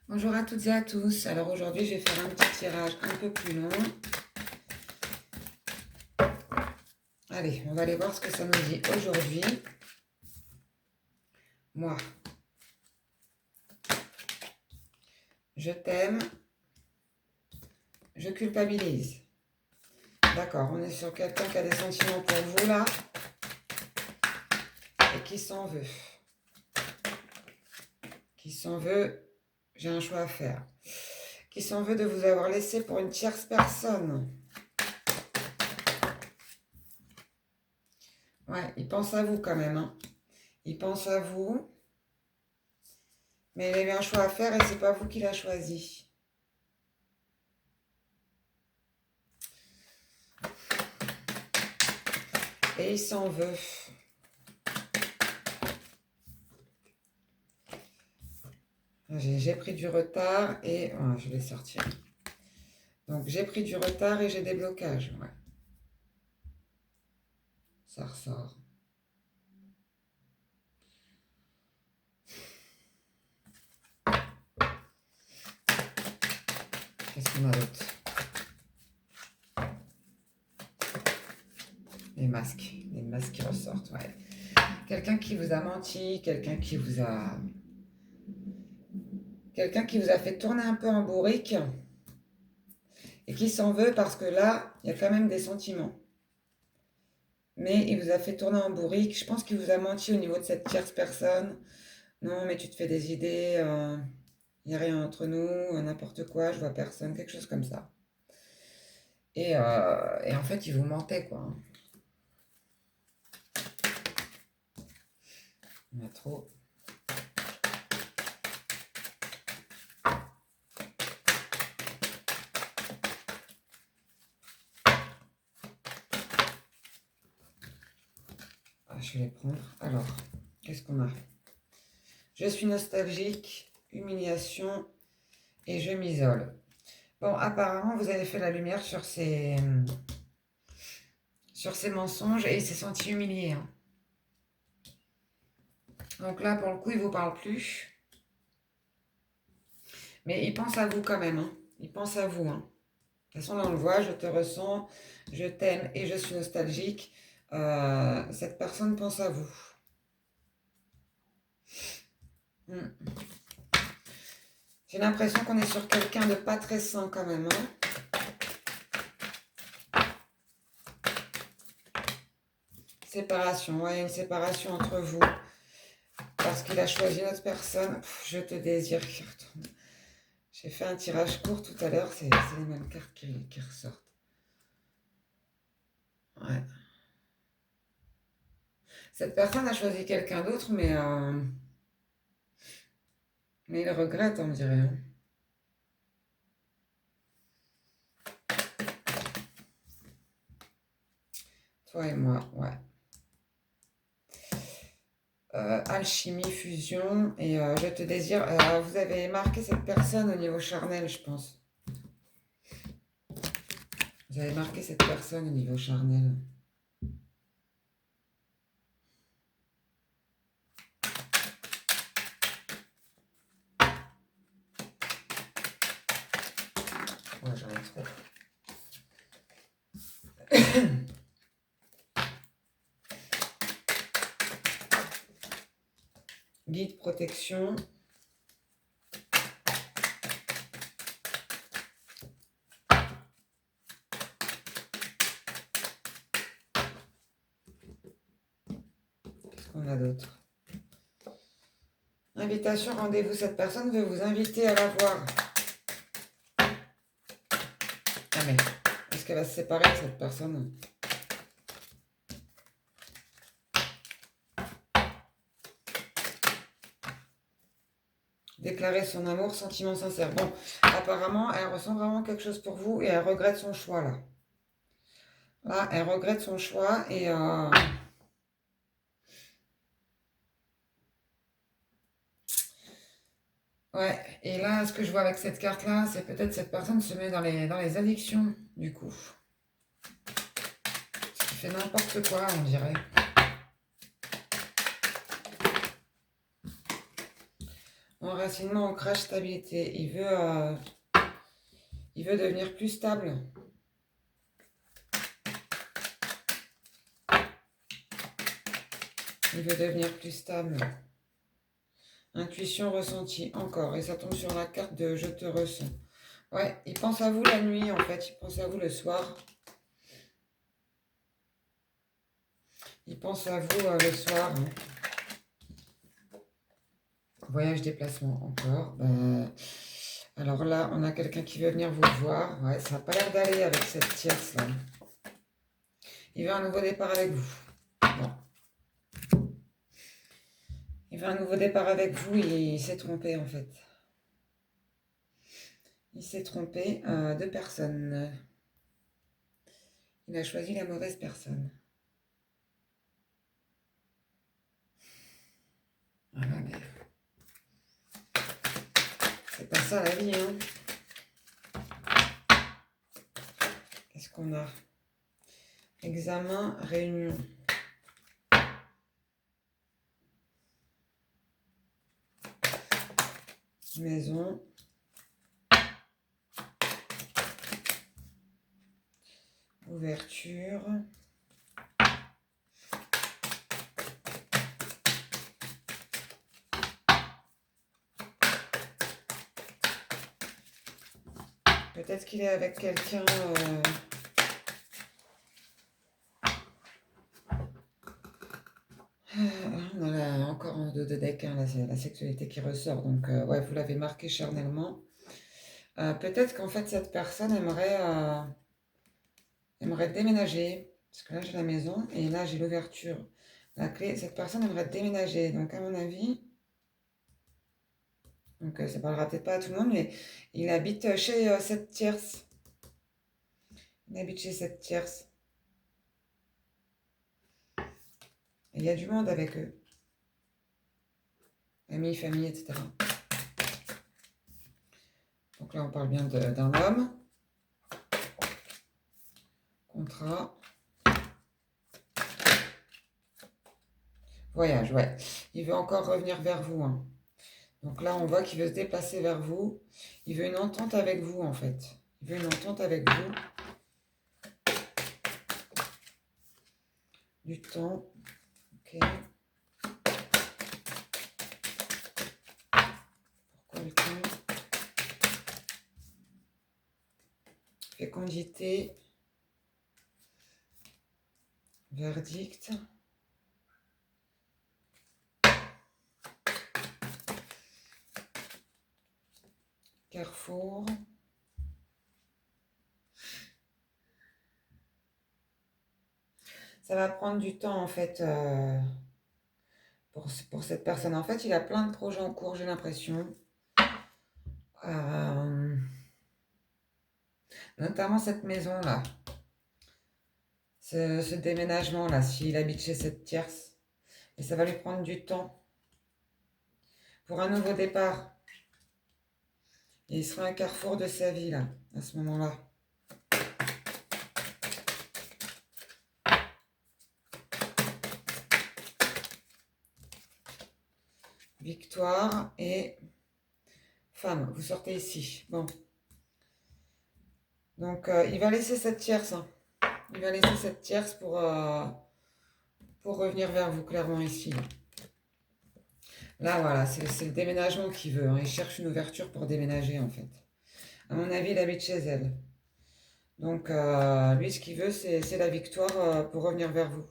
Bonjour à toutes et à tous. Alors aujourd'hui, je vais faire un petit tirage un peu plus long. Allez, on va aller voir ce que ça nous dit aujourd'hui. Moi, je t'aime, je culpabilise. D'accord, on est sur quelqu'un qui a des sentiments pour vous là et qui s'en veut. Qui s'en veut, j'ai un choix à faire. Qui s'en veut de vous avoir laissé pour une tierce personne. Ouais, il pense à vous quand même, hein. Il pense à vous, mais il a eu un choix à faire et c'est pas vous qui l'a choisi. Et il s'en veut. J'ai pris du retard et... Oh, je vais sortir. Donc, j'ai pris du retard et j'ai des blocages. Ouais. Ça ressort. Qu'est-ce qu'on a d'autre? Les masques. Les masques qui ressortent, ouais. Quelqu'un qui vous a menti, quelqu'un qui vous a fait tourner un peu en bourrique et qui s'en veut parce que là, il y a quand même des sentiments. Mais il vous a fait tourner en bourrique. Je pense qu'il vous a menti au niveau de cette tierce personne. Non, mais tu te fais des idées. Il n'y a rien entre nous, n'importe quoi, je vois personne, quelque chose comme ça. Et en fait, il vous mentait, quoi. Il y en a trop. Je vais les prendre. Alors, qu'est-ce qu'on a? Je suis nostalgique, humiliation et je m'isole. Bon, apparemment, vous avez fait la lumière sur ces mensonges et il s'est senti humilié, hein. Donc là, pour le coup, il ne vous parle plus. Mais il pense à vous quand même, hein. Il pense à vous, hein. De toute façon, là, on le voit, je te ressens, je t'aime et je suis nostalgique. Cette personne pense à vous. J'ai l'impression qu'on est sur quelqu'un de pas très sain quand même, hein. Séparation, ouais, une séparation entre vous. Parce qu'il a choisi notre personne. Je te désire qui retourne. J'ai fait un tirage court tout à l'heure, c'est les mêmes cartes qui ressortent. Ouais. Cette personne a choisi quelqu'un d'autre, mais il regrette, on dirait, hein. Toi et moi, ouais. Alchimie, fusion, et je te désire. Vous avez marqué cette personne au niveau charnel, je pense. Vous avez marqué cette personne au niveau charnel. Ouais, j'en ai trop. Guide, protection. Qu'est-ce qu'on a d'autre? Invitation, rendez-vous. Cette personne veut vous inviter à la voir. Ah mais, est-ce qu'elle va se séparer de cette personne? Déclarer son amour, sentiment sincère. Bon, apparemment, elle ressent vraiment quelque chose pour vous et elle regrette son choix, là. Là, elle regrette son choix et... Ouais, et là, ce que je vois avec cette carte-là, c'est peut-être cette personne se met dans les addictions, du coup. Ce qui fait n'importe quoi, on dirait. Enracinement, ancrage, stabilité. Il veut devenir plus stable. Il veut devenir plus stable. Intuition ressentie, encore. Et ça tombe sur la carte de je te ressens. Ouais, il pense à vous la nuit, en fait. Il pense à vous le soir. Il pense à vous le soir. Voyage, déplacement, encore. Alors là, on a quelqu'un qui veut venir vous voir. Ouais, ça n'a pas l'air d'aller avec cette tierce là. Il veut un nouveau départ avec vous. Bon. Il veut un nouveau départ avec vous et il s'est trompé en fait. Il s'est trompé de personne. Il a choisi la mauvaise personne. Voilà, mais c'est pas ça la vie, hein. Qu'est-ce qu'on a? Examen, réunion. Maison. Ouverture. Peut-être qu'il est avec quelqu'un... on a encore en dos de deck, hein, la sexualité qui ressort. Donc, ouais, vous l'avez marqué charnellement. Peut-être qu'en fait, cette personne aimerait déménager. Parce que là, j'ai la maison et là, j'ai l'ouverture. La clé, cette personne aimerait déménager. Donc, à mon avis, donc ça parlera peut-être pas à tout le monde, mais il habite chez cette tierce. Il habite chez cette tierce. Et il y a du monde avec eux. Amis, famille, etc. Donc là, on parle bien d'un homme. Contrat. Voyage, ouais. Il veut encore revenir vers vous, hein. Donc là, on voit qu'il veut se déplacer vers vous. Il veut une entente avec vous, en fait. Il veut une entente avec vous. Du temps. Ok. Pourquoi le temps? Fécondité. Verdict. Carrefour. Ça va prendre du temps, en fait, pour cette personne. En fait, il a plein de projets en cours, j'ai l'impression. Notamment cette maison-là. Ce déménagement-là, s'il habite chez cette tierce. Et ça va lui prendre du temps. Pour un nouveau départ. Et il sera un carrefour de sa vie, là, à ce moment-là. Victoire et femme. Vous sortez ici. Bon. Donc, il va laisser cette tierce. Hein. Il va laisser cette tierce pour revenir vers vous, clairement, ici. Là, voilà, c'est le déménagement qu'il veut. Hein. Il cherche une ouverture pour déménager, en fait. À mon avis, il habite chez elle. Donc, lui, ce qu'il veut, c'est la victoire pour revenir vers vous.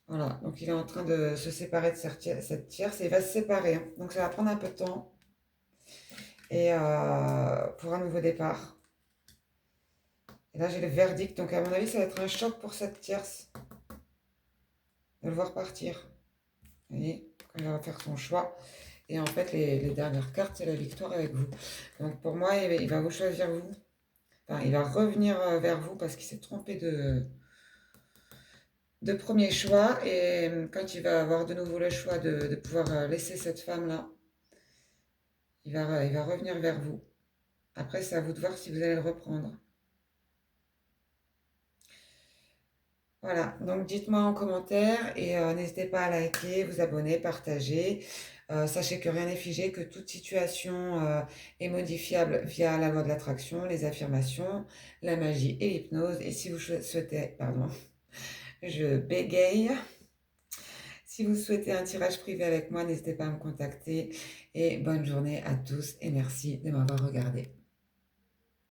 Voilà, donc il est en train de se séparer de cette tierce et il va se séparer. Hein. Donc, ça va prendre un peu de temps. Et pour un nouveau départ. Et là, j'ai le verdict. Donc, à mon avis, ça va être un choc pour cette tierce de le voir partir. Vous voyez, quand il va faire son choix. Et en fait, les dernières cartes, c'est la victoire avec vous. Donc, pour moi, il va vous choisir vous. Enfin, il va revenir vers vous parce qu'il s'est trompé de premier choix. Et quand il va avoir de nouveau le choix de pouvoir laisser cette femme-là, il va revenir vers vous. Après, c'est à vous de voir si vous allez le reprendre. Voilà, donc dites-moi en commentaire et n'hésitez pas à liker, vous abonner, partager. Sachez que rien n'est figé, que toute situation est modifiable via la loi de l'attraction, les affirmations, la magie et l'hypnose. Et si vous souhaitez, pardon, je bégaye. Si vous souhaitez un tirage privé avec moi, n'hésitez pas à me contacter. Et bonne journée à tous et merci de m'avoir regardé.